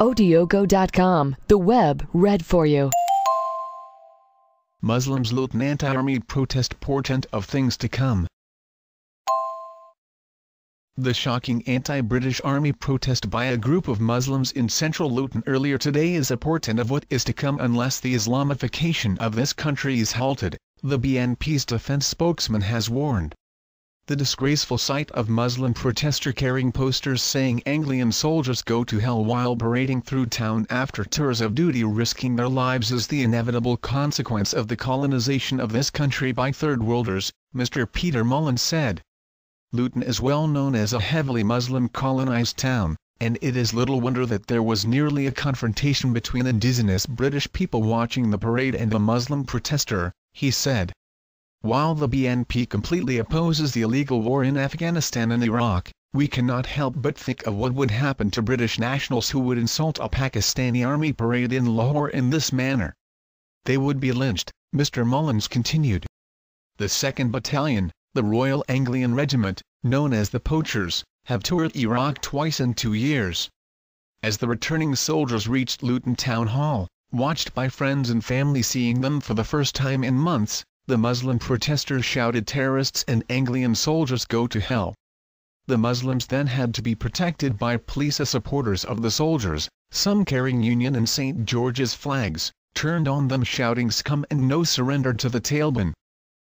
Odiogo.com, the web read for you. Muslims Luton anti-army protest portent of things to come. The shocking anti-British Army protest by a group of Muslims in central Luton earlier today is a portent of what is to come unless the Islamification of this country is halted, the b.n.p's defence spokesman has warned. The disgraceful sight of Muslim protesters carrying posters saying Anglian soldiers go to hell while parading through town after tours of duty risking their lives is the inevitable consequence of the colonisation of this country by third worlders, Mr. Peter Mullins said. Luton is well known as a heavily Muslim colonised town, and it is little wonder that there was nearly a confrontation between indigenous British people watching the parade and a Muslim protester, he said. While the b.n.p completely opposes the illegal war in Afghanistan and Iraq, we cannot help but think of what would happen to British nationals who would insult a Pakistani army parade in Lahore in this manner. They would be lynched, Mr. Mullins continued. The 2nd Battalion, the Royal Anglian Regiment, known as the Poachers, have toured Iraq twice in 2 years. As the returning soldiers reached Luton Town Hall, watched by friends and family seeing them for the first time in months, the Muslim protesters shouted terrorists and Anglian soldiers go to hell. The Muslims then had to be protected by police as supporters of the soldiers, some carrying Union and St. George's flags, turned on them shouting scum and no surrender to the Taliban.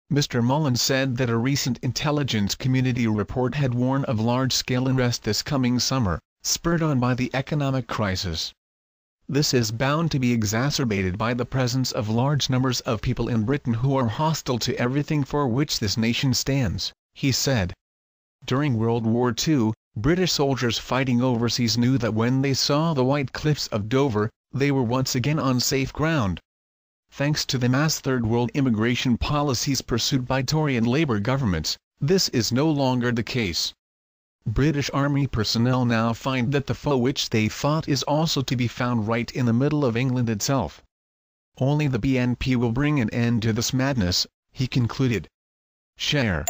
Mr. Mullins said that a recent intelligence community report had warned of large-scale unrest this coming summer, spurred on by the economic crisis. This is bound to be exacerbated by the presence of large numbers of people in Britain who are hostile to everything for which this nation stands, he said. During World War II, British soldiers fighting overseas knew that when they saw the white cliffs of Dover, they were once again on safe ground. Thanks to the mass Third World immigration policies pursued by Tory and Labour governments, this is no longer the case. British Army personnel now find that the foe which they fought is also to be found right in the middle of England itself. Only the b.n.p will bring an end to this madness, he concluded. Share.